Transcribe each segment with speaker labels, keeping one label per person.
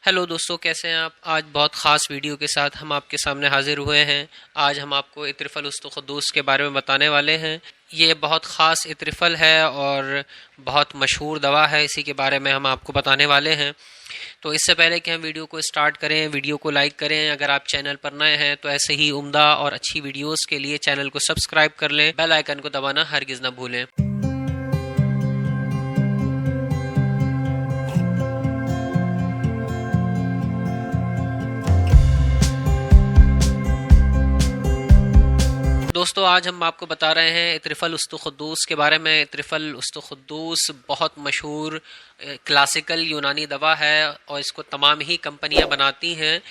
Speaker 1: Hello दोस्तों, कैसे हैं आप। आज बहुत ख़ास वीडियो के साथ हम आपके सामने हाजिर हुए हैं। आज हम आपको इत्रिफल उस्तुखुद्दूस के बारे में बताने वाले हैं। ये बहुत ख़ास इत्रिफल है और बहुत मशहूर दवा है, इसी के बारे में हम आपको बताने वाले हैं। तो इससे पहले कि हम वीडियो को स्टार्ट करें, वीडियो को लाइक करें। अगर आप चैनल पर नए हैं तो ऐसे ही उम्दा और अच्छी वीडियोज़ के लिए चैनल को सब्सक्राइब कर लें, बेल आइकन को दबाना हरगिज़ ना भूलें। दोस्तों, आज हम आपको बता रहे हैं इत्रिफल उस्तुखुद्दूस के बारे में। इत्रिफल उस्तुखुद्दूस बहुत मशहूर क्लासिकल यूनानी दवा है और इसको तमाम ही कंपनियां बनाती हैं।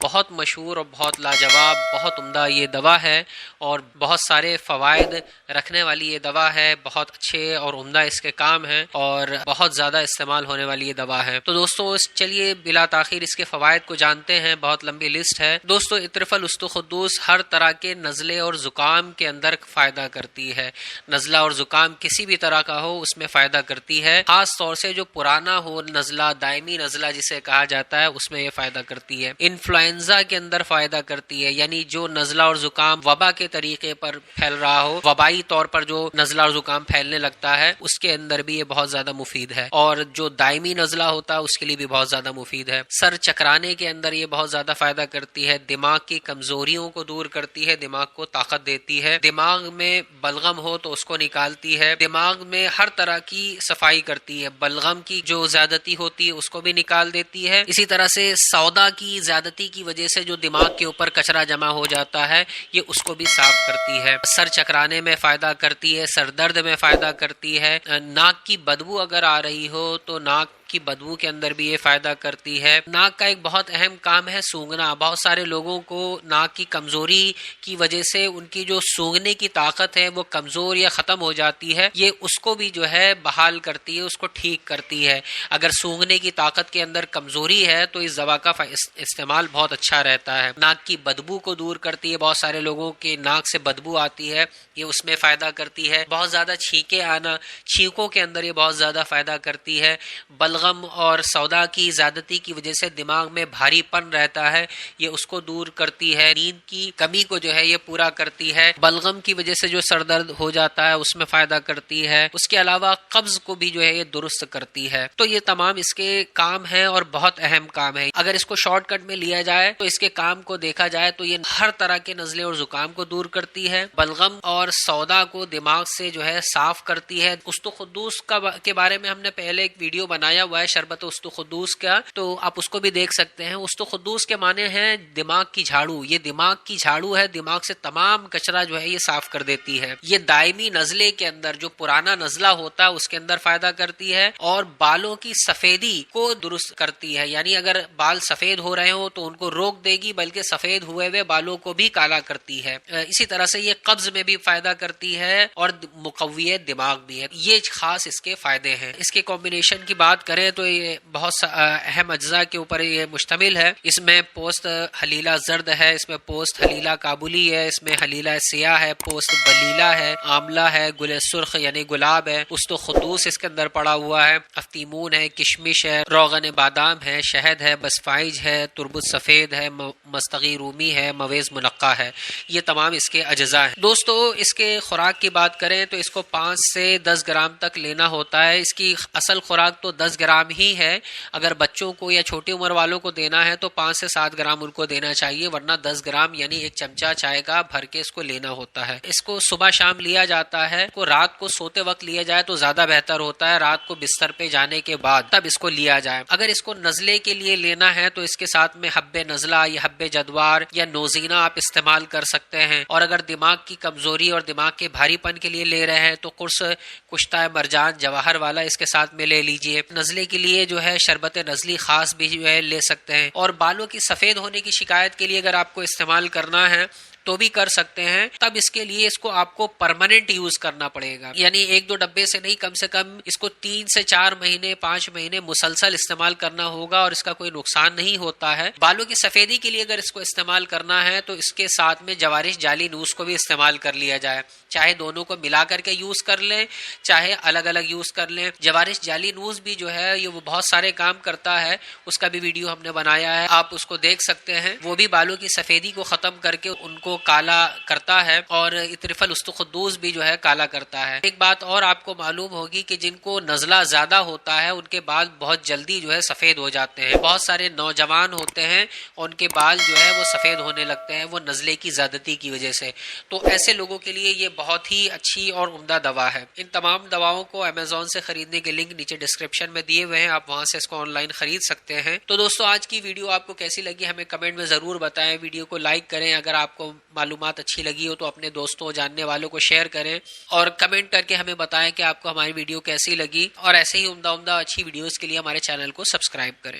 Speaker 1: बहुत मशहूर और बहुत लाजवाब, बहुत उम्दा ये दवा है और बहुत सारे फ़वाइद रखने वाली ये दवा है। बहुत अच्छे और उम्दा इसके काम हैं और बहुत ज़्यादा इस्तेमाल होने वाली ये दवा है। तो दोस्तों, चलिए बिला ताख़ीर इसके फ़वाइद को जानते हैं। बहुत लंबी लिस्ट है। दोस्तों, इत्रिफल उस्तुखुद्दूस हर तरह के नज़ले और ज़ुकाम के अंदर फ़ायदा करती है। नज़ला और ज़ुकाम किसी भी तरह का हो, उसमें फ़ायदा करती है। ख़ास तौर से जो पुराना हो नज़ला, दायमी नज़ला जिसे कहा जाता है, उसमें ये फ़ायदा करती है। इन्फ्लुएंजा के अंदर फ़ायदा करती है, यानी जो नज़ला और ज़ुकाम वबा के तरीके पर फैल रहा हो, वबाई तौर पर जो नज़ला और ज़ुकाम फैलने लगता है, उसके अंदर भी ये बहुत ज़्यादा मुफीद है। और जो दायमी नज़ला होता है उसके लिए भी बहुत ज़्यादा मुफीद है। सर चकराने के अंदर ये बहुत ज़्यादा फ़ायदा करती है। दिमाग की कमज़ोरियों को दूर करती है, दिमाग को ताकत देती है। दिमाग में बलगम हो तो उसको निकालती है। दिमाग में हर तरह की सफाई करती है। बलगम की जो ज्यादती होती है उसको भी निकाल देती है। इसी तरह से सौदा की ज्यादती की वजह से जो दिमाग के ऊपर कचरा जमा हो जाता है, ये उसको भी साफ करती है। सर चकराने में फायदा करती है, सर दर्द में फायदा करती है। नाक की बदबू अगर आ रही हो तो नाक की बदबू के अंदर भी ये फायदा करती है। नाक का एक बहुत अहम काम है सूंघना। बहुत सारे लोगों को नाक की कमजोरी की वजह से उनकी जो सूंघने की ताकत है वो कमजोर या खत्म हो जाती है। ये उसको भी जो है बहाल करती है, उसको ठीक करती है। अगर सूंघने की ताकत के अंदर कमजोरी है तो इस दवा का इस्तेमाल बहुत अच्छा रहता है। नाक की बदबू को दूर करती है। बहुत सारे लोगों के नाक से बदबू आती है, ये उसमें फायदा करती है। बहुत ज्यादा छींके आना, छींकों के अंदर ये बहुत ज्यादा फायदा करती है। बलगम और सौदा की ज्यादती की वजह से दिमाग में भारीपन रहता है, ये उसको दूर करती है। नींद की कमी को जो है ये पूरा करती है। बलगम की वजह से जो सर दर्द हो जाता है उसमें फायदा करती है। उसके अलावा कब्ज को भी जो है ये दुरुस्त करती है। तो ये तमाम इसके काम है और बहुत अहम काम है। अगर इसको शॉर्टकट में लिया जाए तो इसके काम को देखा जाए तो ये हर तरह के नजले और जुकाम को दूर करती है। बलगम और सौदा को दिमाग से जो है साफ करती है। उस्तुखुद्दूस के बारे में हमने पहले एक वीडियो बनाया हुआ है, शरबत उस्तुखुद्दूस का, तो आप उसको भी देख सकते हैं। उस्तुखुद्दूस के माने हैं दिमाग की झाड़ू। ये दिमाग की झाड़ू है, दिमाग से तमाम कचरा जो है ये साफ कर देती है। ये दायमी नजले के अंदर जो पुराना नजला होता है उसके अंदर फायदा करती है और बालों की सफेदी को दुरुस्त करती है। यानी अगर बाल सफेद हो रहे हो तो उनको रोक देगी, बल्कि सफेद हुए हुए बालों को भी काला करती है। इसी तरह से ये कब्ज में भी फायदा करती है और मुकव्वी दिमाग भी है। ये खास इसके फायदे हैं। इसके कॉम्बिनेशन की बात करें तो ये बहुत अहम अज्जा के ऊपर ये मुश्तमिल है। इसमें पोस्त हलीला जर्द है, इसमें पोस्त हलीला काबुली है, इसमें हलीला सियाह है, पोस्त बलीला है, आमला है, गुल सुर्ख यानी गुलाब है, उस्तुखुद्दूस इसके अंदर पड़ा हुआ है, अफ्तीमून है, किशमिश है, रोगन बादाम है, शहद है, बसफाइज है, तुरबुज सफेद है, मस्तगी रूमी है, मवेज मुनक्का है। ये तमाम इसके अज्जा हैं। दोस्तों, इसके खुराक की बात करें तो इसको 5 से 10 ग्राम तक लेना होता है। इसकी असल खुराक तो 10 ग्राम ही है। अगर बच्चों को या छोटी उम्र वालों को देना है तो 5 से 7 ग्राम उनको देना चाहिए, वरना 10 ग्राम यानी एक चमचा चाय का भर के इसको लेना होता है। इसको सुबह शाम लिया जाता है। को रात को सोते वक्त लिया जाए तो ज्यादा बेहतर होता है। रात को बिस्तर पे जाने के बाद तब इसको लिया जाए। अगर इसको नजले के लिए लेना है तो इसके साथ में हब्बे नजला या हब्बे जदवार या नोजीना आप इस्तेमाल कर सकते हैं। और अगर दिमाग की कमजोरी और दिमाग के भारीपन के लिए ले रहे हैं तो कुर्स कुश्ता मरजान जवाहर वाला इसके साथ में ले लीजिए। नजले के लिए जो है शरबत नजली खास भी जो है ले सकते हैं। और बालों की सफेद होने की शिकायत के लिए अगर आपको इस्तेमाल करना है تو بھی کر سکتے ہیں، تب اس کے لیے اس کو آپ کو پرماننٹ یوز کرنا پڑے گا، یعنی ایک دو ڈبے سے نہیں، کم سے کم اس کو 3 سے 4 مہینے 5 مہینے مسلسل استعمال کرنا ہوگا، اور اس کا کوئی نقصان نہیں ہوتا ہے۔ بالوں کی سفیدی کے لیے اگر اس کو استعمال کرنا ہے تو اس کے ساتھ میں جوارش جالی نوز کو بھی استعمال کر لیا جائے، چاہے دونوں کو ملا کر کے یوز کر لیں چاہے الگ الگ یوز کر لیں۔ جوارش جالی نوز بھی جو ہے یہ وہ بہت سارے کام کرتا ہے، اس کا بھی ویڈیو ہم نے بنایا ہے، آپ اس کو دیکھ سکتے ہیں۔ وہ بھی بالوں کی سفیدی کو ختم کر کے ان کو کالا کرتا ہے، اور اترفل استخدوس بھی جو ہے کالا کرتا ہے۔ ایک بات اور آپ کو معلوم ہوگی کہ جن کو نزلہ زیادہ ہوتا ہے ان کے بال بہت جلدی جو ہے سفید ہو جاتے ہیں، بہت سارے نوجوان ہوتے ہیں ان کے بال جو ہے وہ سفید ہونے لگتے ہیں، وہ نزلے کی زیادتی کی وجہ سے، تو ایسے لوگوں کے لیے یہ بہت ہی اچھی اور عمدہ دوا ہے۔ ان تمام دواؤں کو امیزون سے خریدنے کے لنک نیچے ڈسکرپشن میں دیے ہوئے ہیں، آپ وہاں سے اس کو آن لائن خرید سکتے ہیں۔ تو دوستو آج کی ویڈیو آپ کو کیسی لگی ہمیں کمنٹ میں ضرور بتائیں، ویڈیو کو لائک کریں، اگر آپ کو معلومات اچھی لگی ہو تو اپنے دوستوں جاننے والوں کو شیئر کریں، اور کمنٹ کر کے ہمیں بتائیں کہ آپ کو ہماری ویڈیو کیسی لگی، اور ایسے ہی عمدہ اچھی ویڈیوز کے لیے ہمارے چینل کو سبسکرائب کریں۔